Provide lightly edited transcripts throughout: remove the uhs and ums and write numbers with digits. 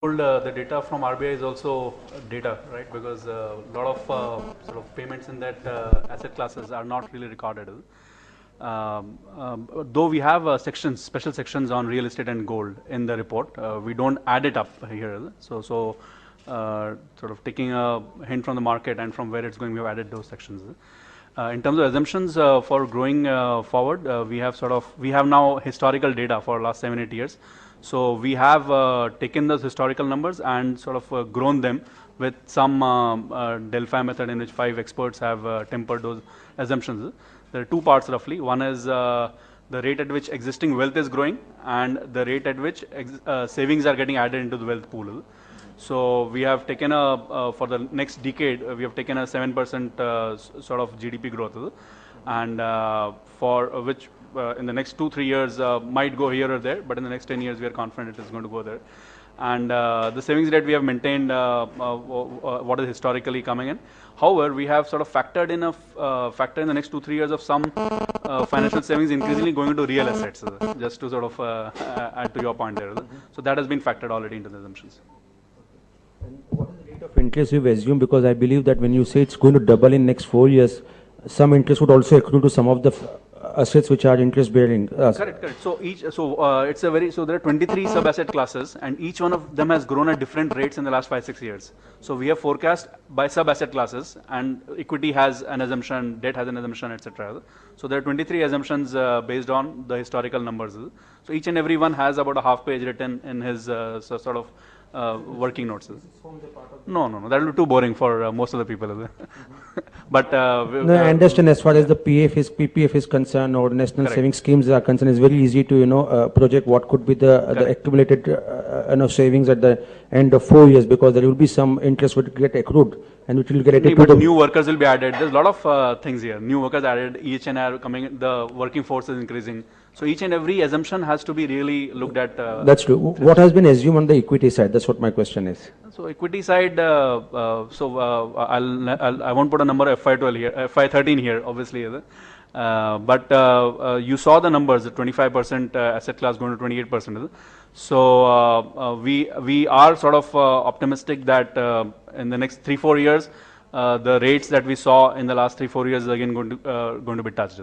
The data from RBI is also data, right? Because a lot of sort of payments in that asset classes are not really recorded. Though we have sections, special sections on real estate and gold in the report, we don't add it up here. So sort of taking a hint from the market and from where it's going, we have added those sections. In terms of assumptions for growing forward, we have now historical data for last 7-8 years. So we have taken those historical numbers and sort of grown them with some Delphi method in which 5 experts have tempered those assumptions. There are 2 parts roughly. One is the rate at which existing wealth is growing and the rate at which savings are getting added into the wealth pool. So we have taken for the next decade, we have taken a 7% sort of GDP growth, and for which in the next 2-3 years might go here or there, but in the next 10 years we are confident it is going to go there. And the savings rate we have maintained what is historically coming in. However, we have sort of factored in factor in the next 2-3 years of some financial savings increasingly going into real assets, just to sort of add to your point there. So that has been factored already into the assumptions. And what is the rate of interest you've assumed? Because I believe that when you say it's going to double in next 4 years, some interest would also accrue to some of the assets which are interest bearing. Correct. So there are 23 sub asset classes, and each one of them has grown at different rates in the last 5-6 years. So we have forecast by sub asset classes, and equity has an assumption, debt has an assumption, etc. So there are 23 assumptions based on the historical numbers. So each and every one has about a half page written in his sort of working notes. No, that will be too boring for most of the people. But no, I understand as far as the PPF is concerned, or national savings schemes are concerned. It's very easy to project what could be the accumulated savings at the end of 4 years, because there will be some interest would get accrued and which will get added. But new workers will be added. There's a lot of things here. New workers added, each and every coming. The working force is increasing. So each and every assumption has to be really looked at. That's true. What has been assumed on the equity side? That's what my question is. So equity side, I won't put a number FY12 here, FY13 here, obviously. But you saw the numbers, 25% asset class going to 28%. So we are sort of optimistic that in the next 3-4 years, the rates that we saw in the last 3-4 years is again going to be touched.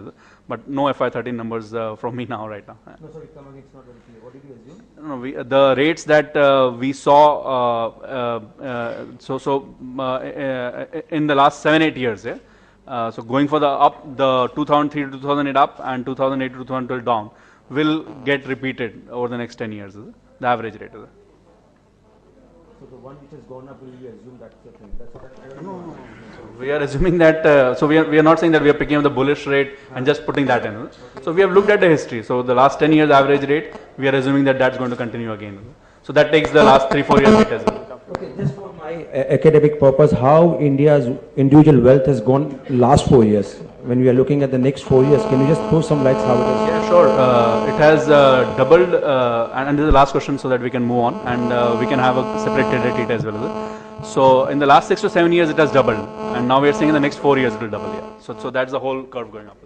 But no FY13 numbers from me now, right now. No, sorry, come again, it's not very clear. What did you assume? No, the rates that we saw, in the last 7-8 years, so going for the 2003 to 2008 up and 2008 to 2012 down will get repeated over the next 10 years, the average rate. So the one which has gone up, will you assume that's the thing? That's what No. We are assuming that, so we are not saying that we are picking up the bullish rate and just putting that in. So we have looked at the history. So the last 10 years average rate, we are assuming that that's going to continue again. So that takes the last 3-4 years rate as well. Okay, just for my academic purpose, how India's individual wealth has gone last 4 years? When we are looking at the next 4 years, can you just throw some lights how it is? Yeah, sure. It has doubled, and this is the last question so that we can move on, and we can have a separate data as well. So in the last 6 to 7 years, it has doubled, and now we are saying in the next 4 years it will double. Yeah. So that's the whole curve going up.